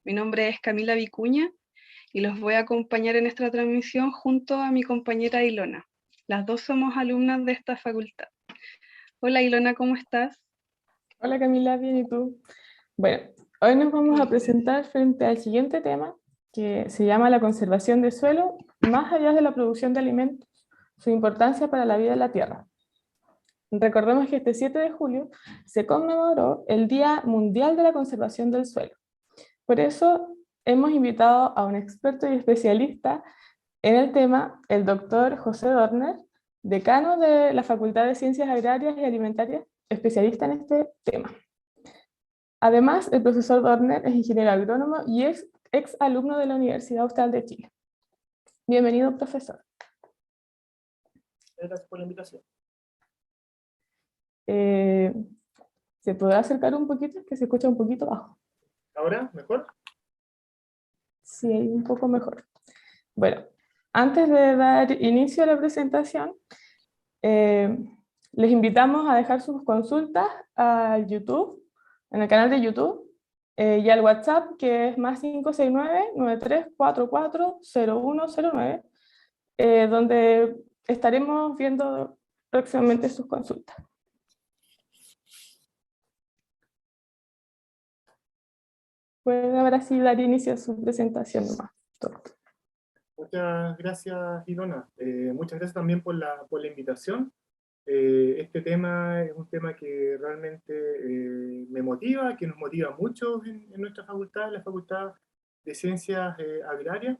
Mi nombre es Camila Vicuña y los voy a acompañar en esta transmisión junto a mi compañera Ilona. Las dos somos alumnas de esta facultad. Hola Ilona, ¿cómo estás? Hola Camila, bien, ¿y tú? Bueno, hoy nos vamos a presentar frente al siguiente tema, que se llama la conservación del suelo, más allá de la producción de alimentos, su importancia para la vida de la Tierra. Recordemos que este 7 de julio se conmemoró el Día Mundial de la Conservación del Suelo. Por eso hemos invitado a un experto y especialista en el tema, el doctor José Dorner, decano de la Facultad de Ciencias Agrarias y Alimentarias, especialista en este tema. Además, el profesor Dorner es ingeniero agrónomo y ex alumno de la Universidad Austral de Chile. Bienvenido, profesor. Gracias por la invitación. ¿Se podrá acercar un poquito? Que se escucha un poquito bajo. ¿Ahora? ¿Mejor? Sí, un poco mejor. Bueno, antes de dar inicio a la presentación, les invitamos a dejar sus consultas al YouTube, en el canal de YouTube, y al WhatsApp, que es más 569-9344-0109, donde estaremos viendo próximamente sus consultas. Puede ahora sí dar inicio a su presentación nomás, doctor. Muchas gracias, Ilona. Muchas gracias también por la invitación. Este tema es un tema que realmente me motiva, que nos motiva mucho en nuestra facultad, en la Facultad de Ciencias Agrarias,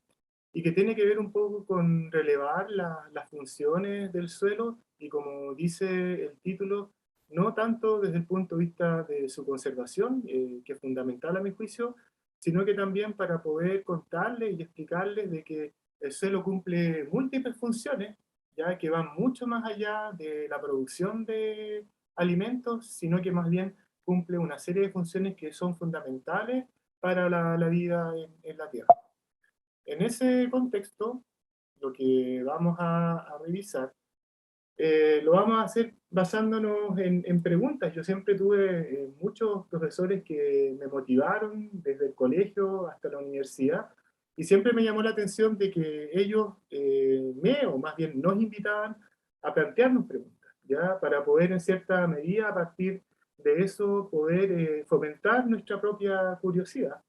y que tiene que ver un poco con relevar las funciones del suelo, y como dice el título, no tanto desde el punto de vista de su conservación, que es fundamental a mi juicio, sino que también para poder contarles y explicarles de que el suelo cumple múltiples funciones, ya que van mucho más allá de la producción de alimentos, sino que más bien cumple una serie de funciones que son fundamentales para la vida en la Tierra. En ese contexto, lo que vamos a revisar, lo vamos a hacer basándonos en preguntas. Yo siempre tuve muchos profesores que me motivaron desde el colegio hasta la universidad, y siempre me llamó la atención de que ellos o más bien nos invitaban a plantearnos preguntas, ¿ya? Para poder en cierta medida, a partir de eso, poder fomentar nuestra propia curiosidad.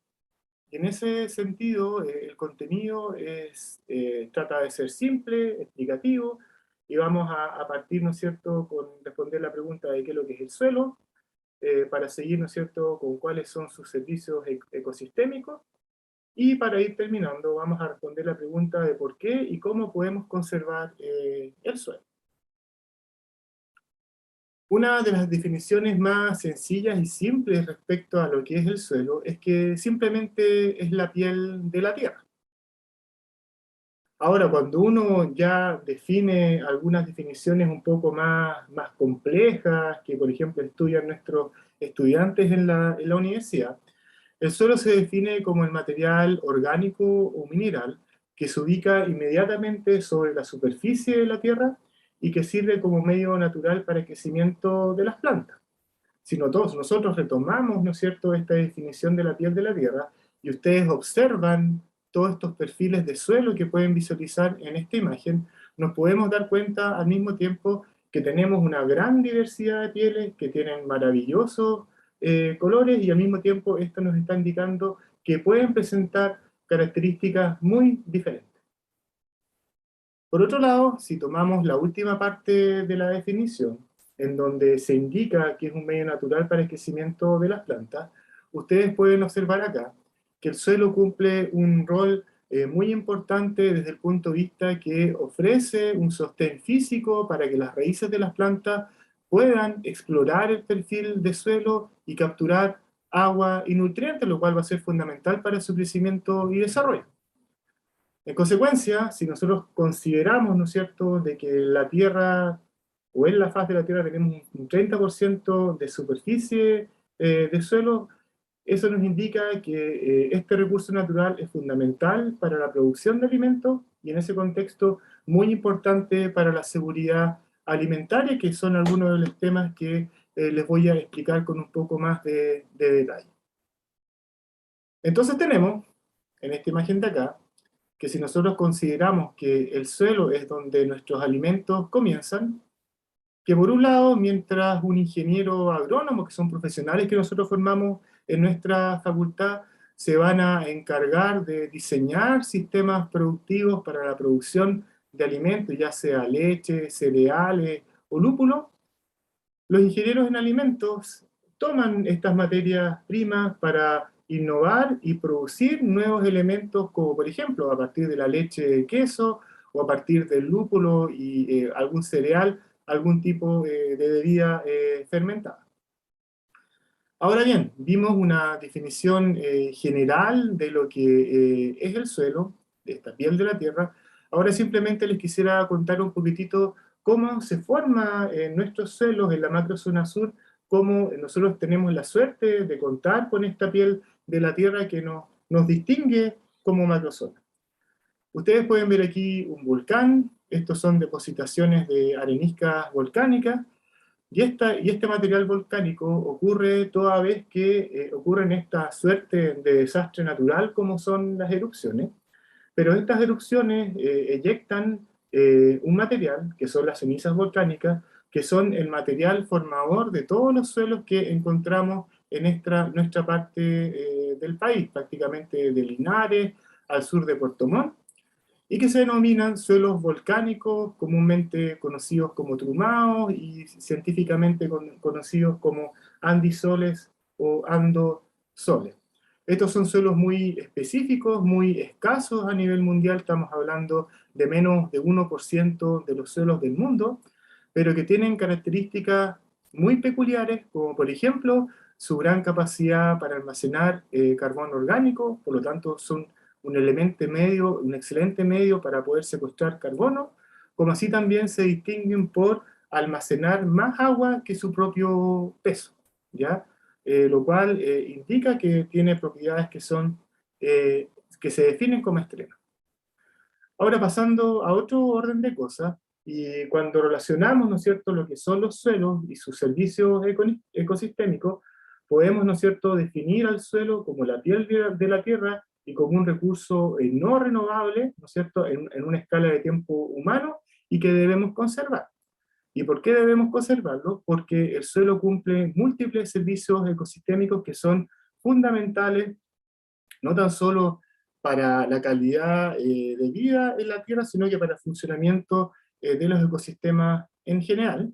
Y en ese sentido, el contenido trata de ser simple, explicativo, y vamos a partir, ¿no es cierto?, con responder la pregunta de qué es lo que es el suelo, para seguir, ¿no es cierto?, con cuáles son sus servicios ecosistémicos, y para ir terminando vamos a responder la pregunta de por qué y cómo podemos conservar el suelo. Una de las definiciones más sencillas y simples respecto a lo que es el suelo es que simplemente es la piel de la tierra. Ahora, cuando uno ya define algunas definiciones un poco más complejas, que por ejemplo estudian nuestros estudiantes en la universidad, el suelo se define como el material orgánico o mineral que se ubica inmediatamente sobre la superficie de la tierra y que sirve como medio natural para el crecimiento de las plantas. Si nosotros retomamos, ¿no es cierto?, esta definición de la piel de la tierra, y ustedes observan todos estos perfiles de suelo que pueden visualizar en esta imagen, nos podemos dar cuenta al mismo tiempo que tenemos una gran diversidad de pieles que tienen maravillosos colores, y al mismo tiempo esto nos está indicando que pueden presentar características muy diferentes. Por otro lado, si tomamos la última parte de la definición, en donde se indica que es un medio natural para el crecimiento de las plantas, ustedes pueden observar acá que el suelo cumple un rol muy importante desde el punto de vista que ofrece un sostén físico para que las raíces de las plantas puedan explorar el perfil de suelo y capturar agua y nutrientes, lo cual va a ser fundamental para su crecimiento y desarrollo. En consecuencia, si nosotros consideramos, ¿no es cierto?, de que la Tierra, o en la faz de la Tierra tenemos un 30% de superficie de suelo, eso nos indica que este recurso natural es fundamental para la producción de alimentos, y en ese contexto muy importante para la seguridad alimentaria, que son algunos de los temas que les voy a explicar con un poco más de detalle. Entonces tenemos, en esta imagen de acá, que si nosotros consideramos que el suelo es donde nuestros alimentos comienzan, que por un lado, mientras un ingeniero agrónomo, que son profesionales que nosotros formamos en nuestra facultad, se van a encargar de diseñar sistemas productivos para la producción de alimentos, ya sea leche, cereales o lúpulo, los ingenieros en alimentos toman estas materias primas para innovar y producir nuevos elementos, como por ejemplo a partir de la leche de queso o a partir del lúpulo y algún cereal, algún tipo de bebida fermentada. Ahora bien, vimos una definición general de lo que es el suelo, de esta piel de la tierra. Ahora simplemente les quisiera contar un poquitito cómo se forma en nuestros suelos en la macrozona sur, cómo nosotros tenemos la suerte de contar con esta piel de la tierra que nos distingue como macrozona. Ustedes pueden ver aquí un volcán, estos son depositaciones de areniscas volcánicas, y este material volcánico ocurre toda vez que ocurren esta suerte de desastre natural como son las erupciones, pero estas erupciones eyectan un material, que son las cenizas volcánicas, que son el material formador de todos los suelos que encontramos en nuestra parte del país, prácticamente de Linares al sur de Puerto Montt, y que se denominan suelos volcánicos, comúnmente conocidos como trumados y científicamente conocidos como andisoles o andosoles. Estos son suelos muy específicos, muy escasos a nivel mundial, estamos hablando de menos de 1% de los suelos del mundo, pero que tienen características muy peculiares, como por ejemplo su gran capacidad para almacenar carbono orgánico, por lo tanto son un elemento medio, un excelente medio para poder secuestrar carbono, como así también se distinguen por almacenar más agua que su propio peso, ¿ya? Lo cual indica que tiene propiedades que se definen como extremas. Ahora pasando a otro orden de cosas, y cuando relacionamos, ¿no es cierto?, lo que son los suelos y sus servicios ecosistémicos, podemos, ¿no es cierto?, definir al suelo como la piel de la tierra y como un recurso no renovable, ¿no es cierto?, en una escala de tiempo humano y que debemos conservar. ¿Y por qué debemos conservarlo? Porque el suelo cumple múltiples servicios ecosistémicos que son fundamentales, no tan solo para la calidad de vida en la Tierra, sino que para el funcionamiento de los ecosistemas en general.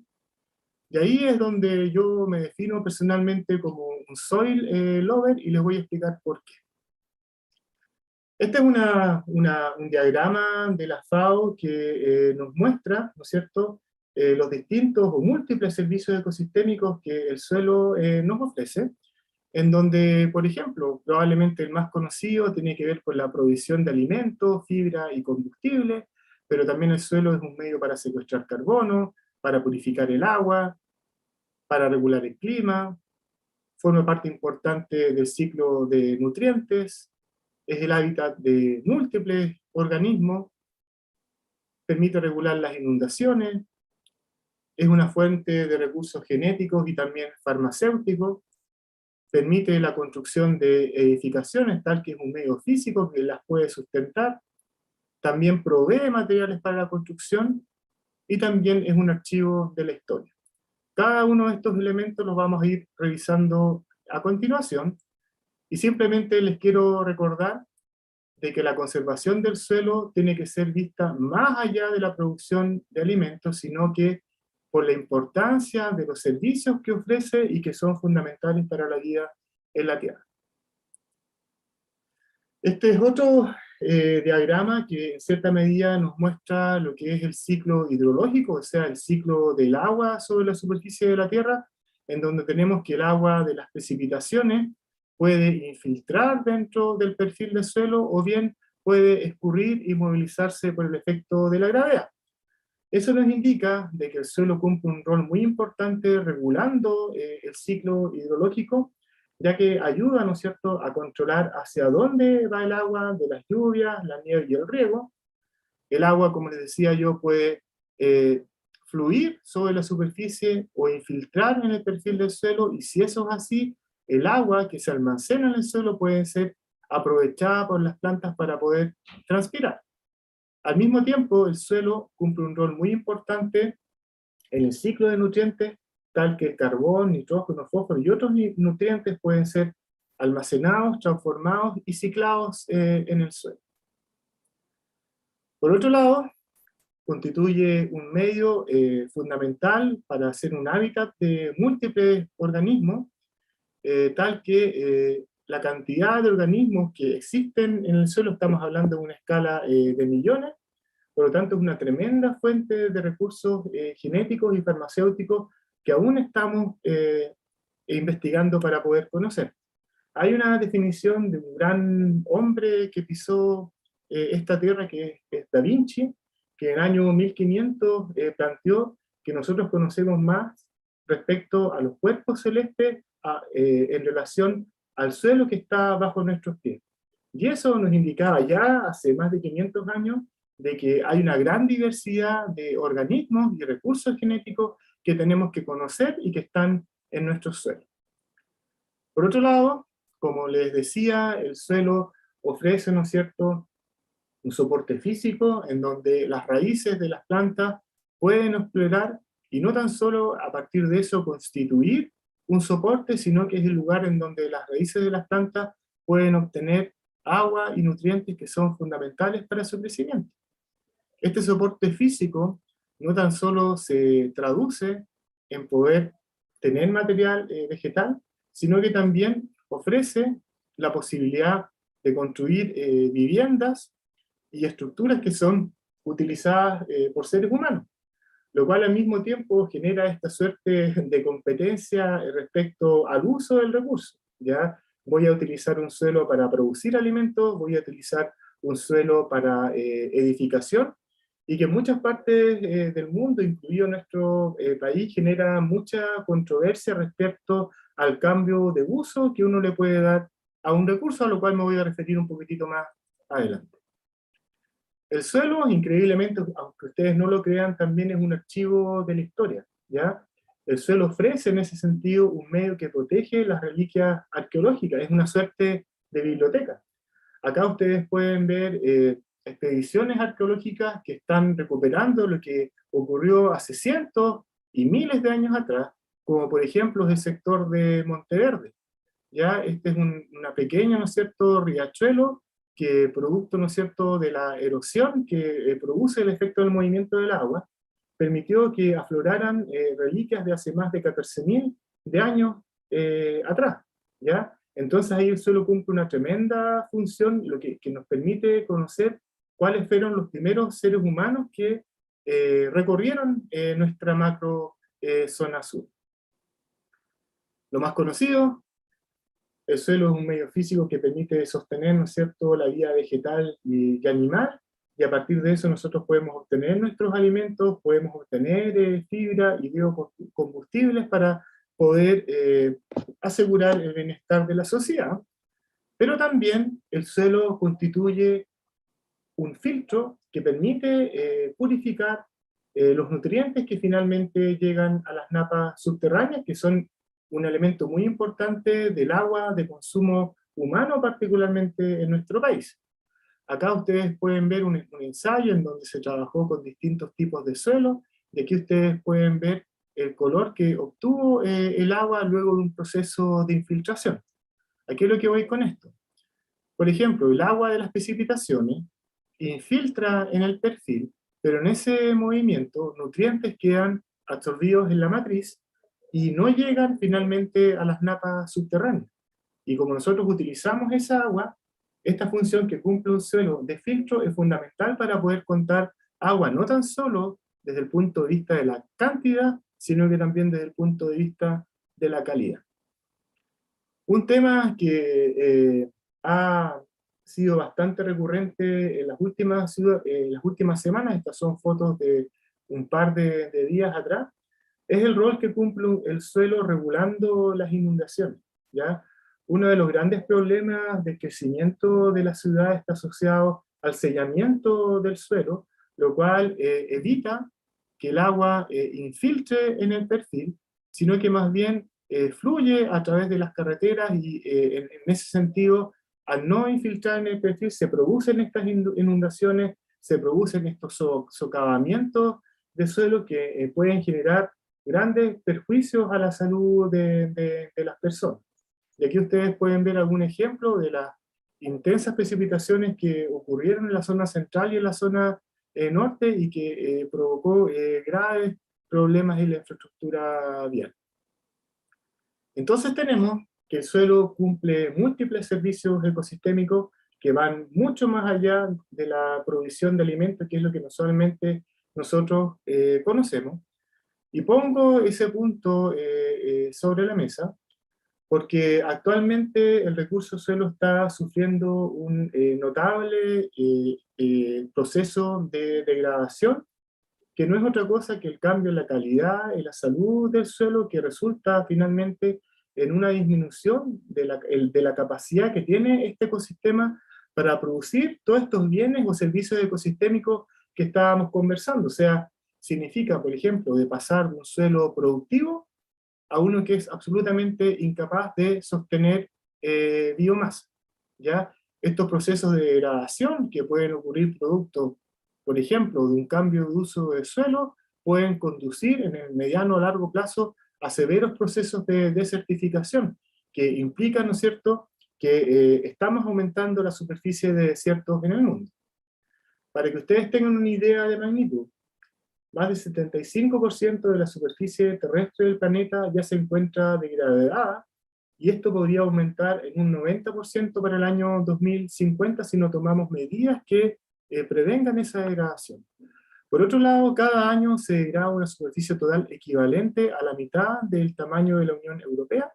Y ahí es donde yo me defino personalmente como un soil lover y les voy a explicar por qué. Este es un diagrama de la FAO que nos muestra, ¿no es cierto?, los distintos o múltiples servicios ecosistémicos que el suelo nos ofrece, en donde, por ejemplo, probablemente el más conocido tiene que ver con la provisión de alimentos, fibra y combustible, pero también el suelo es un medio para secuestrar carbono, para purificar el agua, para regular el clima, forma parte importante del ciclo de nutrientes, es el hábitat de múltiples organismos, permite regular las inundaciones, es una fuente de recursos genéticos y también farmacéuticos, permite la construcción de edificaciones, tal que es un medio físico que las puede sustentar, también provee materiales para la construcción y también es un archivo de la historia. Cada uno de estos elementos los vamos a ir revisando a continuación, y simplemente les quiero recordar de que la conservación del suelo tiene que ser vista más allá de la producción de alimentos, sino que por la importancia de los servicios que ofrece y que son fundamentales para la vida en la Tierra. Este es otro diagrama que en cierta medida nos muestra lo que es el ciclo hidrológico, o sea, el ciclo del agua sobre la superficie de la Tierra, en donde tenemos que el agua de las precipitaciones puede infiltrar dentro del perfil del suelo o bien puede escurrir y movilizarse por el efecto de la gravedad. Eso nos indica de que el suelo cumple un rol muy importante regulando el ciclo hidrológico, ya que ayuda, ¿no es cierto?, a controlar hacia dónde va el agua de las lluvias, la nieve y el riego. El agua, como les decía yo, puede fluir sobre la superficie o infiltrar en el perfil del suelo, y si eso es así, el agua que se almacena en el suelo puede ser aprovechada por las plantas para poder transpirar. Al mismo tiempo, el suelo cumple un rol muy importante en el ciclo de nutrientes, tal que el carbón, nitrógeno, fósforo y otros nutrientes pueden ser almacenados, transformados y ciclados en el suelo. Por otro lado, constituye un medio fundamental para hacer un hábitat de múltiples organismos, tal que la cantidad de organismos que existen en el suelo, estamos hablando de una escala de millones, por lo tanto es una tremenda fuente de recursos genéticos y farmacéuticos que aún estamos investigando para poder conocer. Hay una definición de un gran hombre que pisó esta tierra, que es Da Vinci, que en el año 1500 planteó que nosotros conocemos más respecto a los cuerpos celestes en relación al suelo que está bajo nuestros pies. Y eso nos indicaba ya hace más de 500 años de que hay una gran diversidad de organismos y recursos genéticos que tenemos que conocer y que están en nuestros suelos. Por otro lado, como les decía, el suelo ofrece, ¿no es cierto?, un soporte físico en donde las raíces de las plantas pueden explorar y no tan solo a partir de eso constituir un soporte, sino que es el lugar en donde las raíces de las plantas pueden obtener agua y nutrientes que son fundamentales para su crecimiento. Este soporte físico no tan solo se traduce en poder tener material vegetal, sino que también ofrece la posibilidad de construir viviendas y estructuras que son utilizadas por seres humanos, lo cual al mismo tiempo genera esta suerte de competencia respecto al uso del recurso. ¿Ya? Voy a utilizar un suelo para producir alimentos, voy a utilizar un suelo para edificación, y que en muchas partes del mundo, incluido nuestro país, genera mucha controversia respecto al cambio de uso que uno le puede dar a un recurso, a lo cual me voy a referir un poquitito más adelante. El suelo, increíblemente, aunque ustedes no lo crean, también es un archivo de la historia, ¿ya? El suelo ofrece en ese sentido un medio que protege las reliquias arqueológicas, es una suerte de biblioteca. Acá ustedes pueden ver expediciones arqueológicas que están recuperando lo que ocurrió hace cientos y miles de años atrás, como por ejemplo el sector de Monteverde. ¿Ya? Este es una pequeña, ¿no es cierto?, riachuelo que producto, ¿no es cierto?, de la erosión que produce el efecto del movimiento del agua, permitió que afloraran reliquias de hace más de 14.000 de años atrás, ¿ya? Entonces ahí el suelo cumple una tremenda función, lo que nos permite conocer cuáles fueron los primeros seres humanos que recorrieron nuestra macro zona sur. Lo más conocido, el suelo es un medio físico que permite sostener, ¿no es cierto?, la vida vegetal y animal, y a partir de eso nosotros podemos obtener nuestros alimentos, podemos obtener fibra y biocombustibles para poder asegurar el bienestar de la sociedad. Pero también el suelo constituye un filtro que permite purificar los nutrientes que finalmente llegan a las napas subterráneas, que son un elemento muy importante del agua de consumo humano, particularmente en nuestro país. Acá ustedes pueden ver un ensayo en donde se trabajó con distintos tipos de suelo, y aquí ustedes pueden ver el color que obtuvo el agua luego de un proceso de infiltración. ¿A qué es lo que voy con esto? Por ejemplo, el agua de las precipitaciones infiltra en el perfil, pero en ese movimiento nutrientes quedan absorbidos en la matriz y no llegan finalmente a las napas subterráneas. Y como nosotros utilizamos esa agua, esta función que cumple un suelo de filtro es fundamental para poder contar agua no tan solo desde el punto de vista de la cantidad, sino que también desde el punto de vista de la calidad. Un tema que ha sido bastante recurrente en las últimas semanas, estas son fotos de un par de días atrás, es el rol que cumple el suelo regulando las inundaciones, ¿ya? Uno de los grandes problemas del crecimiento de la ciudad está asociado al sellamiento del suelo, lo cual evita que el agua infiltre en el perfil, sino que más bien fluye a través de las carreteras y en ese sentido al no infiltrar en el perfil se producen estas inundaciones, se producen estos socavamientos de suelo que pueden generar grandes perjuicios a la salud de las personas. Y aquí ustedes pueden ver algún ejemplo de las intensas precipitaciones que ocurrieron en la zona central y en la zona norte y que provocó graves problemas en la infraestructura vial. Entonces tenemos que el suelo cumple múltiples servicios ecosistémicos que van mucho más allá de la provisión de alimentos, que es lo que usualmente nosotros conocemos. Y pongo ese punto sobre la mesa, porque actualmente el recurso suelo está sufriendo un notable proceso de degradación, que no es otra cosa que el cambio en la calidad y la salud del suelo, que resulta finalmente en una disminución de la capacidad que tiene este ecosistema para producir todos estos bienes o servicios ecosistémicos que estábamos conversando. O sea, significa, por ejemplo, de pasar de un suelo productivo a uno que es absolutamente incapaz de sostener biomasa, ¿ya? Estos procesos de degradación que pueden ocurrir producto, por ejemplo, de un cambio de uso de suelo, pueden conducir en el mediano o largo plazo a severos procesos de desertificación, que implican, ¿no es cierto?, que estamos aumentando la superficie de desiertos en el mundo. Para que ustedes tengan una idea de magnitud, más del 75% de la superficie terrestre del planeta ya se encuentra degradada, y esto podría aumentar en un 90% para el año 2050 si no tomamos medidas que prevengan esa degradación. Por otro lado, cada año se degrada una superficie total equivalente a la mitad del tamaño de la Unión Europea,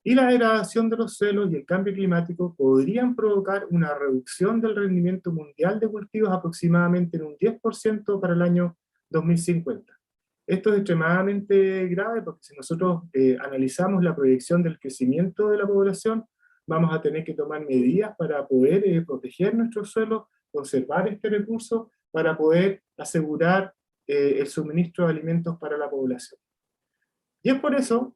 y la degradación de los suelos y el cambio climático podrían provocar una reducción del rendimiento mundial de cultivos aproximadamente en un 10% para el año 2050. Esto es extremadamente grave porque si nosotros analizamos la proyección del crecimiento de la población, vamos a tener que tomar medidas para poder proteger nuestros suelos, conservar este recurso, para poder asegurar el suministro de alimentos para la población. Y es por eso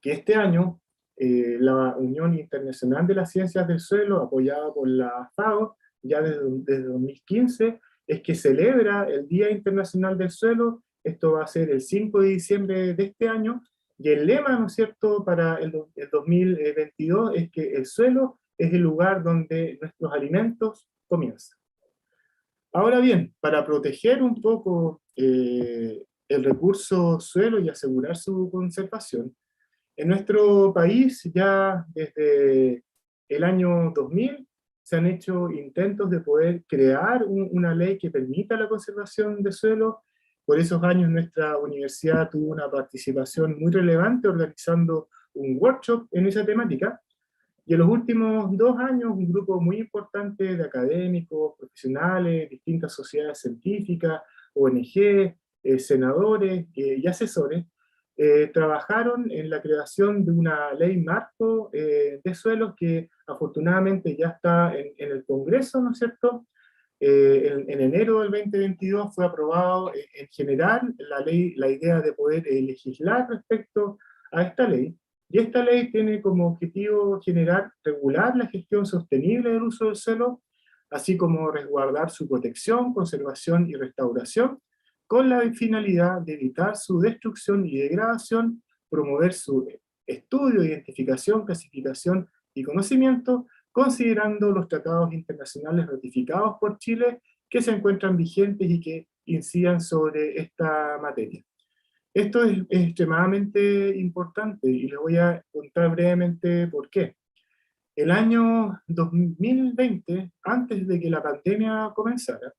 que este año la Unión Internacional de las Ciencias del Suelo, apoyada por la FAO, ya desde 2015, es que celebra el Día Internacional del Suelo. Esto va a ser el 5 de diciembre de este año, y el lema, ¿no es cierto?, para el 2022 es que el suelo es el lugar donde nuestros alimentos comienzan. Ahora bien, para proteger un poco el recurso suelo y asegurar su conservación, en nuestro país ya desde el año 2000 se han hecho intentos de poder crear una ley que permita la conservación de suelo. Por esos años nuestra universidad tuvo una participación muy relevante organizando un workshop en esa temática, y en los últimos 2 años un grupo muy importante de académicos, profesionales, distintas sociedades científicas, ONG, senadores y asesores trabajaron en la creación de una ley marco de suelos que afortunadamente ya está en el Congreso, ¿no es cierto? En enero del 2022 fue aprobado en general la idea de poder legislar respecto a esta ley, y esta ley tiene como objetivo general regular la gestión sostenible del uso del suelo, así como resguardar su protección, conservación y restauración, con la finalidad de evitar su destrucción y degradación, promover su estudio, identificación, clasificación y conocimiento, considerando los tratados internacionales ratificados por Chile que se encuentran vigentes y que incidan sobre esta materia. Esto es extremadamente importante y les voy a contar brevemente por qué. El año 2020, antes de que la pandemia comenzara,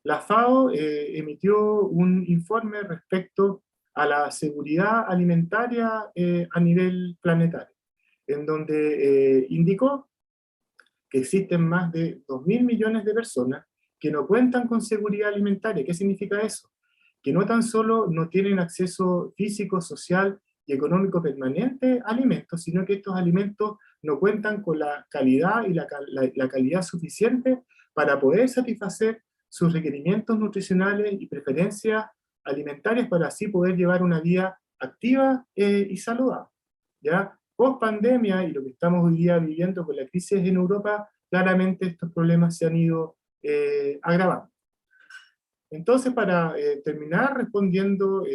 la FAO emitió un informe respecto a la seguridad alimentaria a nivel planetario, en donde indicó que existen más de 2.000 millones de personas que no cuentan con seguridad alimentaria. ¿Qué significa eso? Que no tan solo no tienen acceso físico, social y económico permanente a alimentos, sino que estos alimentos no cuentan con la calidad y la calidad suficiente para poder satisfacer sus requerimientos nutricionales y preferencias alimentarias para así poder llevar una vida activa y saludable, ¿ya? post pandemia y lo que estamos hoy día viviendo con la crisis en Europa, claramente estos problemas se han ido agravando. Entonces, para terminar respondiendo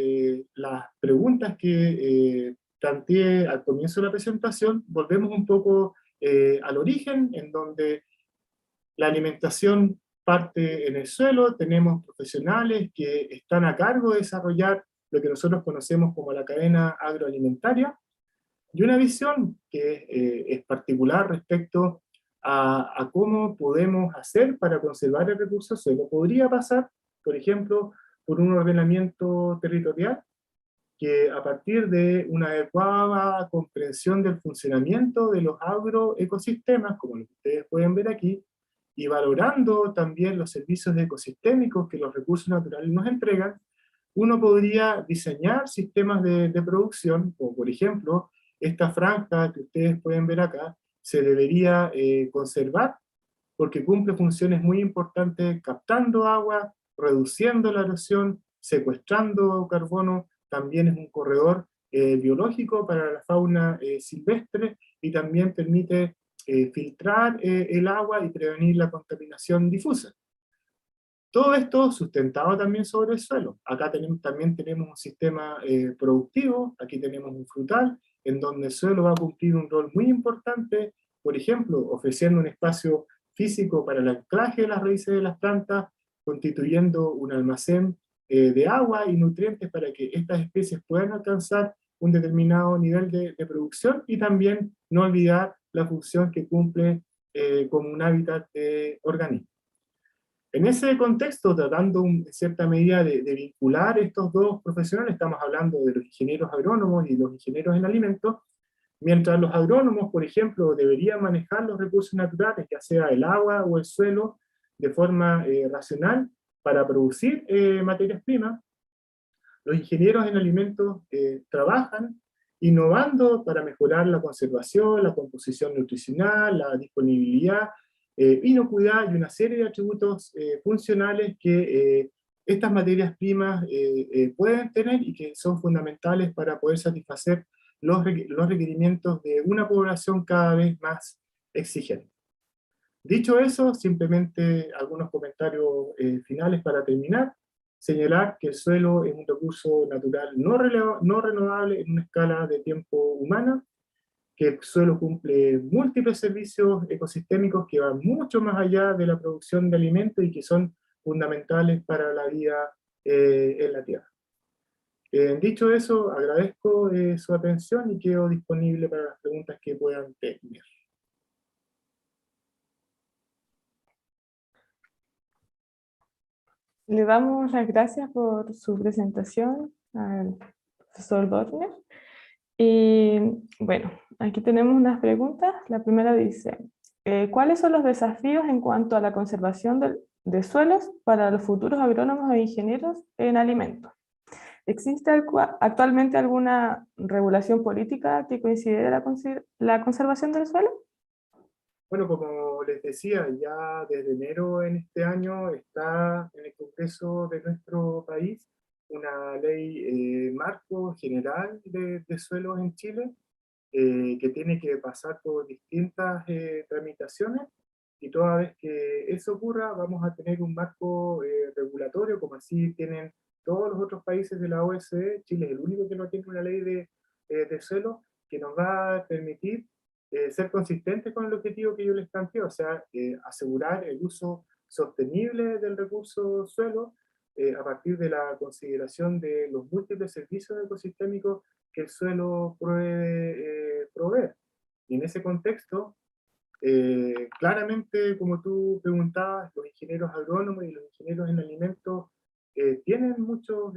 las preguntas que planteé al comienzo de la presentación, volvemos un poco al origen, en donde la alimentación parte en el suelo, tenemos profesionales que están a cargo de desarrollar lo que nosotros conocemos como la cadena agroalimentaria, y una visión que es particular respecto a cómo podemos hacer para conservar el recurso del suelo. Podría pasar, por ejemplo, por un ordenamiento territorial, que a partir de una adecuada comprensión del funcionamiento de los agroecosistemas, como lo que ustedes pueden ver aquí, y valorando también los servicios ecosistémicos que los recursos naturales nos entregan, uno podría diseñar sistemas de producción, como por ejemplo, esta franja que ustedes pueden ver acá, se debería conservar, porque cumple funciones muy importantes captando agua, reduciendo la erosión, secuestrando carbono, también es un corredor biológico para la fauna silvestre y también permite filtrar el agua y prevenir la contaminación difusa. Todo esto sustentado también sobre el suelo. Acá también tenemos un sistema productivo, aquí tenemos un frutal, en donde el suelo va a cumplir un rol muy importante, por ejemplo, ofreciendo un espacio físico para el anclaje de las raíces de las plantas, constituyendo un almacén de agua y nutrientes para que estas especies puedan alcanzar un determinado nivel de producción, y también no olvidar la función que cumple como un hábitat de organismos. En ese contexto, tratando en cierta medida de vincular estos dos profesionales, estamos hablando de los ingenieros agrónomos y los ingenieros en alimentos, mientras los agrónomos, por ejemplo, deberían manejar los recursos naturales, ya sea el agua o el suelo, de forma racional para producir materias primas, los ingenieros en alimentos trabajan innovando para mejorar la conservación, la composición nutricional, la disponibilidad, inocuidad y una serie de atributos funcionales que estas materias primas pueden tener y que son fundamentales para poder satisfacer los requerimientos de una población cada vez más exigente. Dicho eso, simplemente algunos comentarios finales para terminar. Señalar que el suelo es un recurso natural no renovable en una escala de tiempo humana, que el suelo cumple múltiples servicios ecosistémicos que van mucho más allá de la producción de alimentos y que son fundamentales para la vida en la Tierra. Dicho eso, agradezco su atención y quedo disponible para las preguntas que puedan tener. Le damos las gracias por su presentación al profesor Dorner. Y bueno, aquí tenemos unas preguntas. La primera dice, ¿cuáles son los desafíos en cuanto a la conservación de suelos para los futuros agrónomos e ingenieros en alimentos? ¿Existe actualmente alguna regulación política que considere la conservación del suelo? Bueno, como les decía, ya desde enero en este año está en el Congreso de nuestro país una ley marco general de suelos en Chile, que tiene que pasar por distintas tramitaciones, y toda vez que eso ocurra vamos a tener un marco regulatorio, como así tienen todos los otros países de la OSD. Chile es el único que no tiene una ley de suelo, que nos va a permitir ser consistentes con el objetivo que yo les planteo, o sea, asegurar el uso sostenible del recurso suelo a partir de la consideración de los múltiples servicios ecosistémicos que el suelo puede proveer. Y en ese contexto, claramente, como tú preguntabas, los ingenieros agrónomos y los ingenieros en alimentos tienen muchos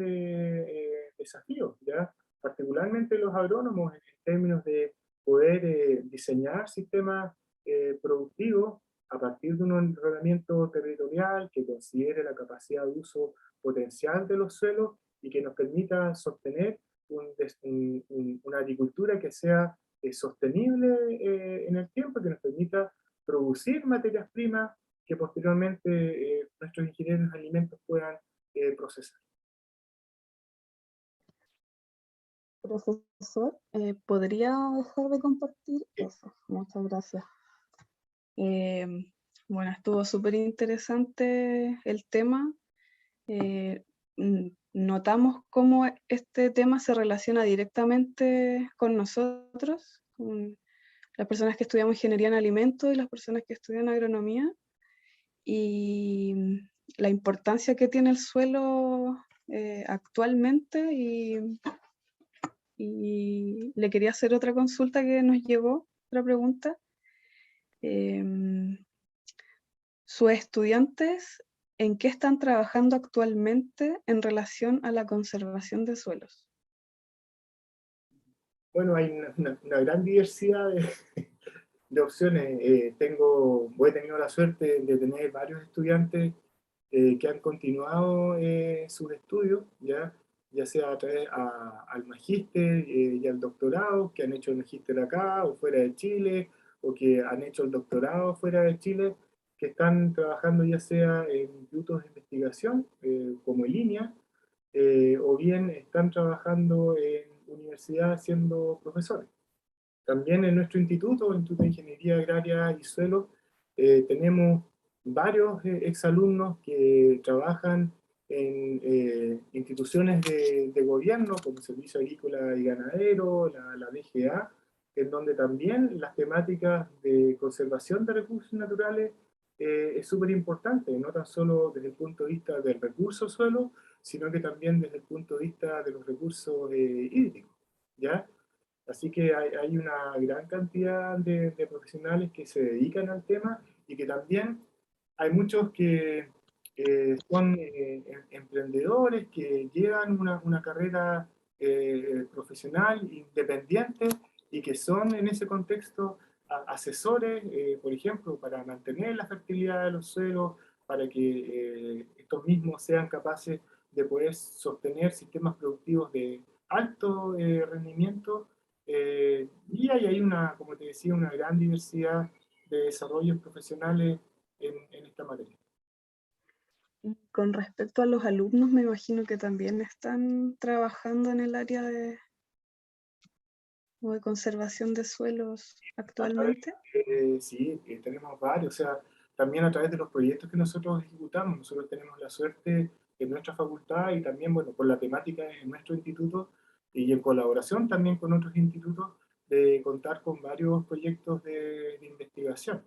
desafíos, ¿ya? Particularmente los agrónomos en términos de poder diseñar sistemas productivos a partir de un ordenamiento territorial que considere la capacidad de uso potencial de los suelos y que nos permita sostener una agricultura que sea sostenible en el tiempo, que nos permita producir materias primas que posteriormente nuestros ingenieros de alimentos puedan procesar. profesor. ¿Podría dejar de compartir eso? Muchas gracias. Bueno, estuvo súper interesante el tema. Notamos cómo este tema se relaciona directamente con nosotros, con las personas que estudiamos ingeniería en alimentos y las personas que estudian agronomía, y la importancia que tiene el suelo actualmente, y le quería hacer otra consulta que nos llegó, otra pregunta. ¿Sus estudiantes en qué están trabajando actualmente en relación a la conservación de suelos? Bueno, hay una gran diversidad de opciones. He tenido la suerte de tener varios estudiantes que han continuado sus estudios, ya sea a través al magíster y al doctorado, que han hecho el magíster acá o fuera de Chile, o que han hecho el doctorado fuera de Chile, que están trabajando ya sea en institutos de investigación, como en línea, o bien están trabajando en universidad siendo profesores. También en nuestro instituto, el Instituto de Ingeniería Agraria y Suelo, tenemos varios exalumnos que trabajan en instituciones de gobierno, como el Servicio Agrícola y Ganadero, la DGA, en donde también las temáticas de conservación de recursos naturales es súper importante, no tan solo desde el punto de vista del recurso suelo, sino que también desde el punto de vista de los recursos hídricos, ¿ya? Así que hay una gran cantidad de profesionales que se dedican al tema y que también hay muchos que son emprendedores, que llevan una carrera profesional independiente y que son en ese contexto asesores, por ejemplo, para mantener la fertilidad de los suelos, para que estos mismos sean capaces de poder sostener sistemas productivos de alto rendimiento, y hay como te decía, una gran diversidad de desarrollos profesionales en esta materia. Con respecto a los alumnos, me imagino que también están trabajando en el área de conservación de suelos actualmente. Sí, tenemos varios, o sea, también a través de los proyectos que nosotros ejecutamos, nosotros tenemos la suerte en nuestra facultad y también, bueno, por la temática en nuestro instituto y en colaboración también con otros institutos, de contar con varios proyectos de investigación.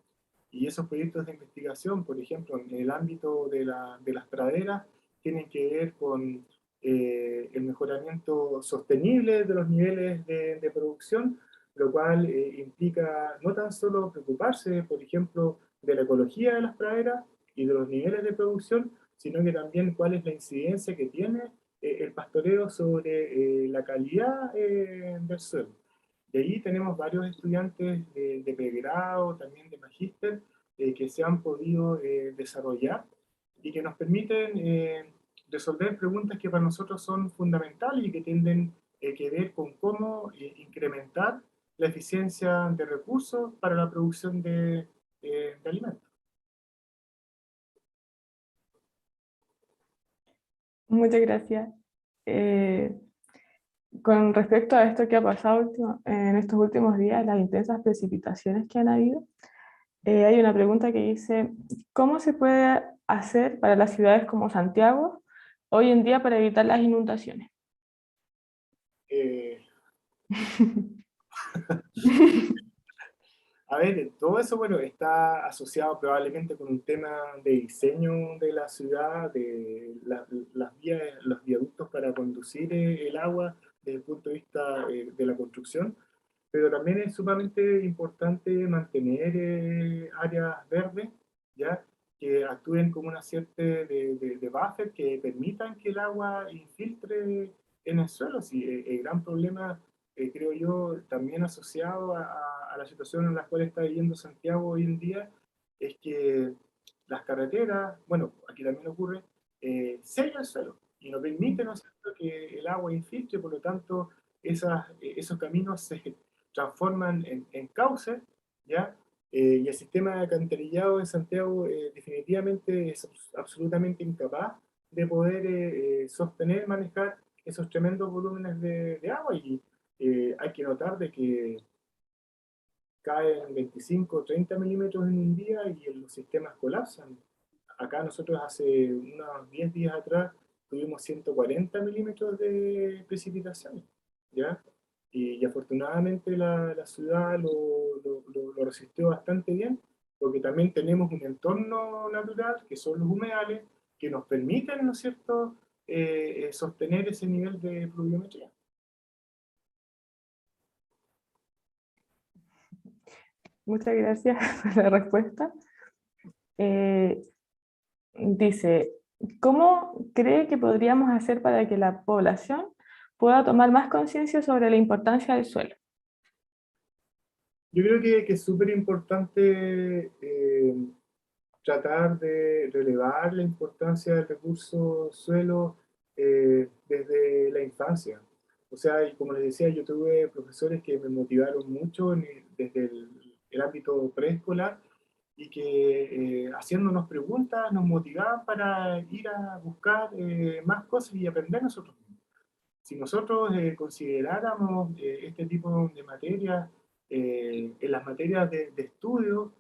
Y esos proyectos de investigación, por ejemplo, en el ámbito de las praderas, tienen que ver con el mejoramiento sostenible de los niveles de producción, lo cual implica no tan solo preocuparse, por ejemplo, de la ecología de las praderas y de los niveles de producción, sino que también cuál es la incidencia que tiene el pastoreo sobre la calidad del suelo. De ahí tenemos varios estudiantes de pregrado, también de magíster, que se han podido desarrollar y que nos permiten resolver preguntas que para nosotros son fundamentales y que tienden que ver con cómo incrementar la eficiencia de recursos para la producción de alimentos. Muchas gracias. Con respecto a esto que ha pasado en estos últimos días, las intensas precipitaciones que han habido, hay una pregunta que dice, ¿cómo se puede hacer para las ciudades como Santiago hoy en día para evitar las inundaciones? Eh, A ver, todo eso, bueno, está asociado probablemente con un tema de diseño de la ciudad, de las vías, los viaductos para conducir el agua desde el punto de vista de la construcción, pero también es sumamente importante mantener áreas verdes, ¿ya? Que actúen como una cierta de buffer que permitan que el agua infiltre en el suelo. Sí, el gran problema, creo yo, también asociado a la situación en la cual está viviendo Santiago hoy en día, es que las carreteras, bueno, aquí también ocurre, sellan el suelo y no permiten, ¿no es cierto?, que el agua infiltre, por lo tanto, esos caminos se transforman en cauces, ¿ya? Y el sistema de alcantarillado en Santiago definitivamente es absolutamente incapaz de poder sostener, manejar esos tremendos volúmenes de agua, y hay que notar de que caen 25 o 30 milímetros en un día y los sistemas colapsan. Acá nosotros hace unos 10 días atrás tuvimos 140 milímetros de precipitación, ¿ya? Y afortunadamente la ciudad lo resistió bastante bien, porque también tenemos un entorno natural, que son los humedales, que nos permiten, ¿no es cierto?, sostener ese nivel de pluviometría. Muchas gracias por la respuesta. Dice, ¿cómo cree que podríamos hacer para que la población pueda tomar más conciencia sobre la importancia del suelo? Yo creo que es súper importante tratar de relevar la importancia del recurso suelo desde la infancia. O sea, y como les decía, yo tuve profesores que me motivaron mucho desde el ámbito preescolar y que haciéndonos preguntas nos motivaban para ir a buscar más cosas y aprender nosotros mismos. Si nosotros consideráramos este tipo de materias en las materias de estudio,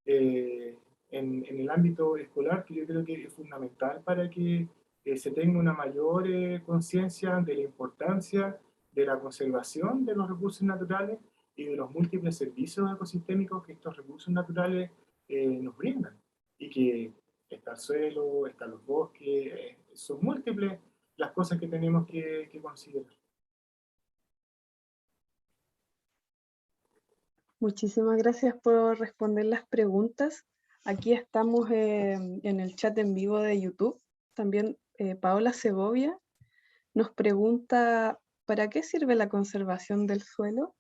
en el ámbito escolar, que yo creo que es fundamental para que se tenga una mayor conciencia de la importancia de la conservación de los recursos naturales y de los múltiples servicios ecosistémicos que estos recursos naturales nos brindan. Y que está el suelo, están los bosques, son múltiples las cosas que tenemos que considerar. Muchísimas gracias por responder las preguntas. Aquí estamos en el chat en vivo de YouTube. También Paola Segovia nos pregunta, ¿para qué sirve la conservación del suelo?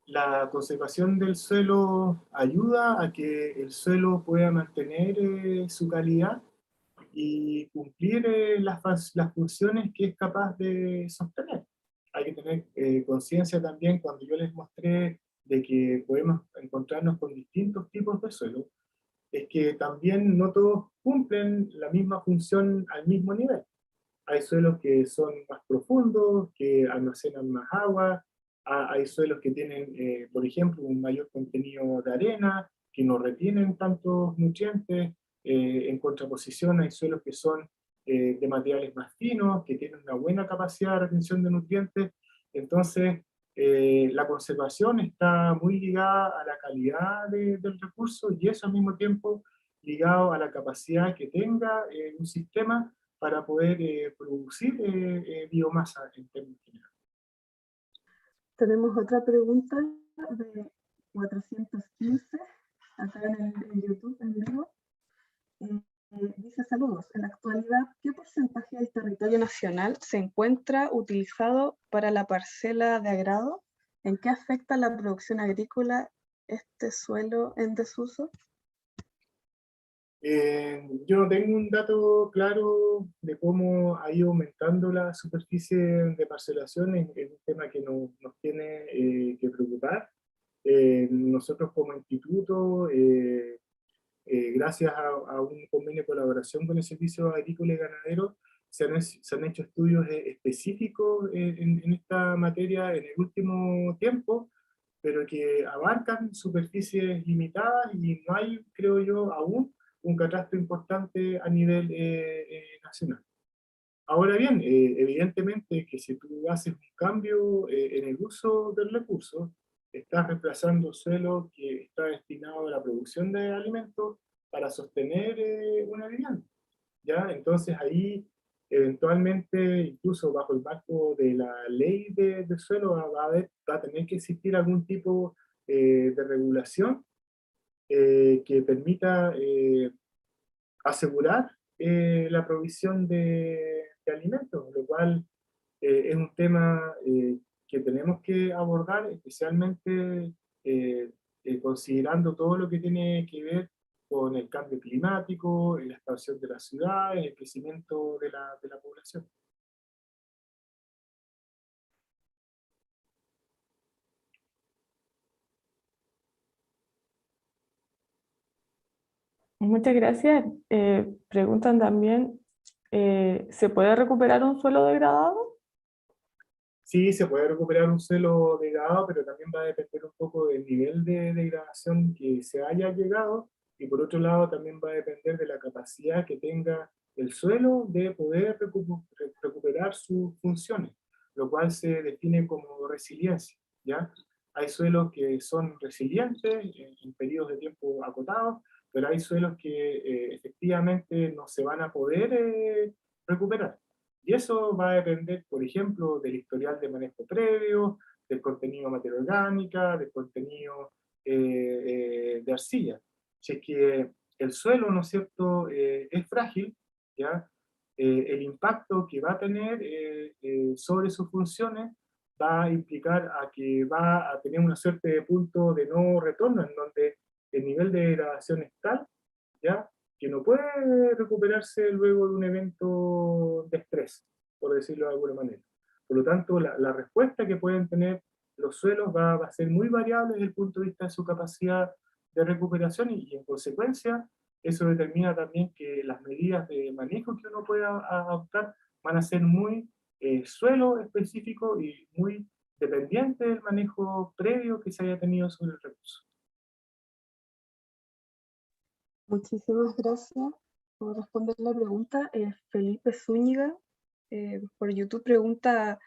La conservación del suelo ayuda a que el suelo pueda mantener su calidad y cumplir las funciones que es capaz de sostener. Hay que tener conciencia también cuando yo les mostré de que podemos encontrarnos con distintos tipos de suelo, es que también no todos cumplen la misma función al mismo nivel. Hay suelos que son más profundos, que almacenan más agua, hay suelos que tienen, por ejemplo, un mayor contenido de arena, que no retienen tantos nutrientes, en contraposición hay suelos que son de materiales más finos, que tienen una buena capacidad de retención de nutrientes. Entonces, la conservación está muy ligada a la calidad del recurso y eso al mismo tiempo ligado a la capacidad que tenga un sistema para poder producir biomasa en términos generales. Tenemos otra pregunta de 415, acá en YouTube en vivo. Dice, saludos, en la actualidad, ¿qué porcentaje del territorio nacional se encuentra utilizado para la parcela de agrado? ¿En qué afecta la producción agrícola este suelo en desuso? Yo no tengo un dato claro de cómo ha ido aumentando la superficie de parcelación, es un tema que nos tiene que preocupar. Nosotros como instituto, gracias a un convenio de colaboración con el Servicio Agrícola y Ganadero, se han hecho estudios específicos en esta materia en el último tiempo, pero que abarcan superficies limitadas y no hay, creo yo, aún un catastro importante a nivel nacional. Ahora bien, evidentemente que si tú haces un cambio en el uso del recurso, estás reemplazando suelo que está destinado a la producción de alimentos para sostener una vivienda, ¿ya? Entonces ahí, eventualmente, incluso bajo el marco de la ley del suelo, va a tener que existir algún tipo de regulación que permita asegurar la provisión de alimentos, lo cual es un tema que tenemos que abordar, especialmente considerando todo lo que tiene que ver con el cambio climático, la expansión de las ciudades, el crecimiento de la población. Muchas gracias. Preguntan también, ¿se puede recuperar un suelo degradado? Sí, se puede recuperar un suelo degradado, pero también va a depender un poco del nivel de degradación que se haya llegado, y por otro lado también va a depender de la capacidad que tenga el suelo de poder recuperar sus funciones, lo cual se define como resiliencia, ¿ya? Hay suelos que son resilientes en periodos de tiempo acotados, pero hay suelos que efectivamente no se van a poder recuperar. Y eso va a depender, por ejemplo, del historial de manejo previo, del contenido de materia orgánica, del contenido de arcilla. Si es que el suelo, ¿no es cierto?, es frágil, ¿ya? El impacto que va a tener sobre sus funciones va a implicar a que va a tener una suerte de punto de no retorno, en donde el nivel de degradación es tal, ¿ya?, que no puede recuperarse luego de un evento de estrés, por decirlo de alguna manera. Por lo tanto, la respuesta que pueden tener los suelos va a ser muy variable desde el punto de vista de su capacidad de recuperación, y en consecuencia eso determina también que las medidas de manejo que uno pueda adoptar van a ser muy suelo específico y muy dependiente del manejo previo que se haya tenido sobre el recurso. Muchísimas gracias por responder la pregunta. Felipe Zúñiga, por YouTube, pregunta,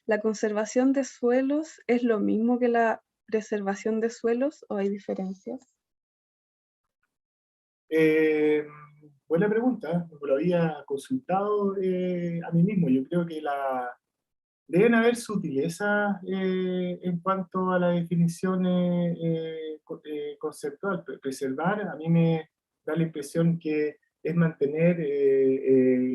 ¿la conservación de suelos es lo mismo que la preservación de suelos o hay diferencias? Buena pregunta, me lo había consultado a mí mismo. Yo creo que deben haber sutilezas en cuanto a la definición conceptual. Preservar, a mí me da la impresión que es mantener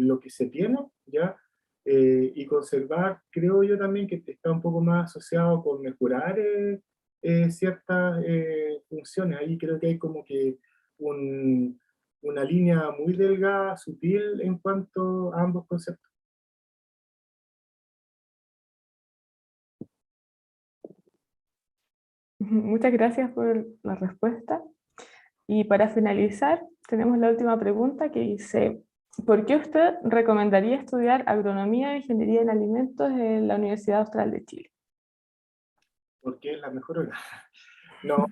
lo que se tiene, ¿ya? Y conservar, creo yo también que está un poco más asociado con mejorar ciertas funciones. Ahí creo que hay como que una línea muy delgada, sutil en cuanto a ambos conceptos. Muchas gracias por la respuesta. Y para finalizar, tenemos la última pregunta que dice, ¿por qué usted recomendaría estudiar agronomía e ingeniería en alimentos en la Universidad Austral de Chile? Porque es la mejor hora. No,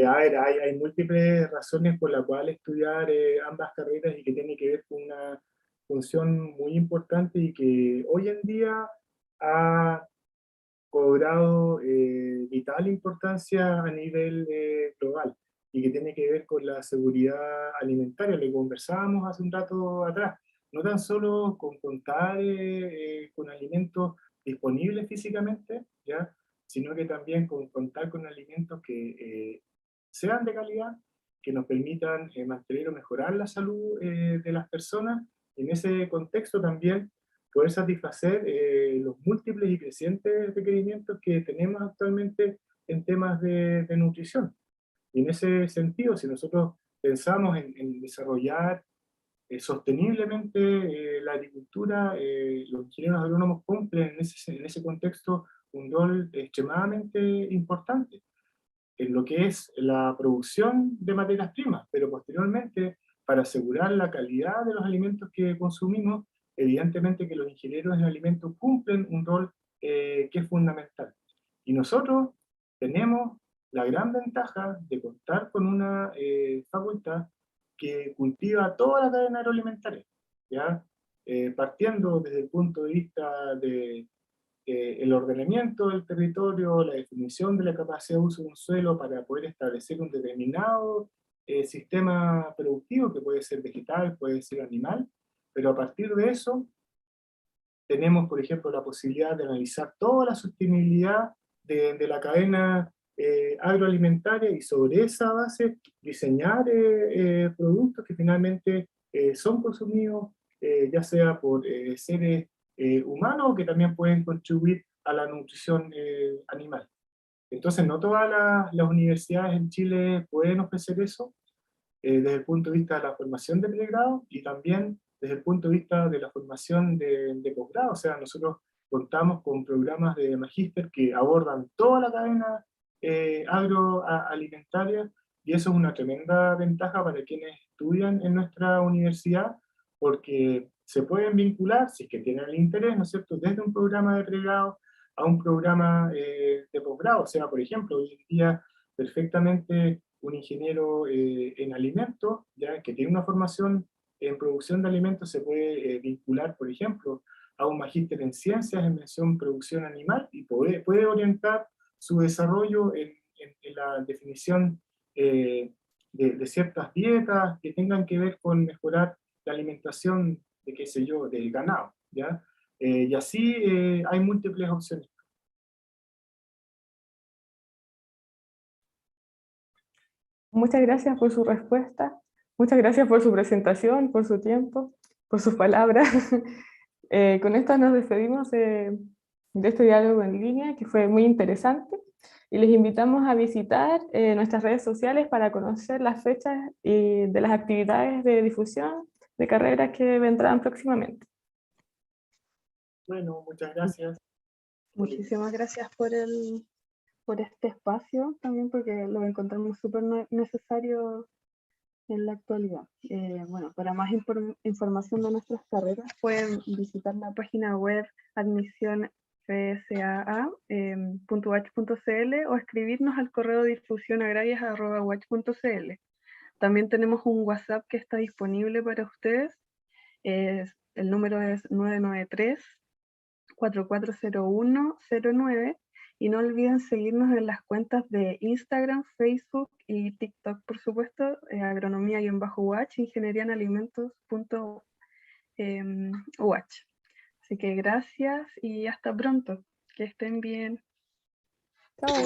a ver, hay múltiples razones por las cuales estudiar ambas carreras, y que tiene que ver con una función muy importante y que hoy en día ha cobrado vital importancia a nivel global, y que tiene que ver con la seguridad alimentaria, lo que conversábamos hace un rato atrás. No tan solo con contar con alimentos disponibles físicamente, ¿ya?, sino que también con contar con alimentos que sean de calidad, que nos permitan mantener o mejorar la salud de las personas, y en ese contexto también poder satisfacer los múltiples y crecientes requerimientos que tenemos actualmente en temas de nutrición. Y en ese sentido, si nosotros pensamos en desarrollar sosteniblemente la agricultura, los ingenieros agrónomos cumplen en ese contexto un rol extremadamente importante en lo que es la producción de materias primas, pero posteriormente, para asegurar la calidad de los alimentos que consumimos, evidentemente que los ingenieros en alimentos cumplen un rol que es fundamental. Y nosotros tenemos la gran ventaja de contar con una facultad que cultiva toda la cadena agroalimentaria, ¿ya? Partiendo desde el punto de vista de el ordenamiento del territorio, la definición de la capacidad de uso de un suelo para poder establecer un determinado sistema productivo, que puede ser vegetal, puede ser animal, pero a partir de eso tenemos, por ejemplo, la posibilidad de analizar toda la sostenibilidad de la cadena agroalimentaria, y sobre esa base diseñar productos que finalmente son consumidos, ya sea por seres humanos, que también pueden contribuir a la nutrición animal. Entonces, no todas las universidades en Chile pueden ofrecer eso, desde el punto de vista de la formación de pregrado, y también desde el punto de vista de la formación de posgrado. O sea, nosotros contamos con programas de magíster que abordan toda la cadena agroalimentaria, y eso es una tremenda ventaja para quienes estudian en nuestra universidad, porque se pueden vincular, si es que tienen el interés, ¿no es cierto?, desde un programa de pregrado a un programa de posgrado. O sea, por ejemplo, hoy en día perfectamente un ingeniero en alimentos, ya que tiene una formación en producción de alimentos, se puede vincular, por ejemplo, a un magíster en ciencias, en mención producción animal, y puede orientar su desarrollo en la definición de ciertas dietas que tengan que ver con mejorar la alimentación de, qué sé yo, del ganado, ¿ya? Y así hay múltiples opciones. Muchas gracias por su respuesta, muchas gracias por su presentación, por su tiempo, por sus palabras. Con esto nos despedimos de este diálogo en línea, que fue muy interesante, y les invitamos a visitar nuestras redes sociales para conocer las fechas de las actividades de difusión de carreras que vendrán próximamente. Bueno, muchas gracias. Muchísimas gracias por este espacio también, porque lo encontramos súper necesario en la actualidad. Bueno, para más información de nuestras carreras pueden visitar la página web admisionfsaa.uach.cl o escribirnos al correo difusionagrarias@uach.cl. También tenemos un WhatsApp que está disponible para ustedes. El número es 993-440109. Y no olviden seguirnos en las cuentas de Instagram, Facebook y TikTok, por supuesto, agronomía-UH, ingeniería en alimentos.UH. Así que gracias y hasta pronto. Que estén bien. Chao.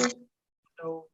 Chao.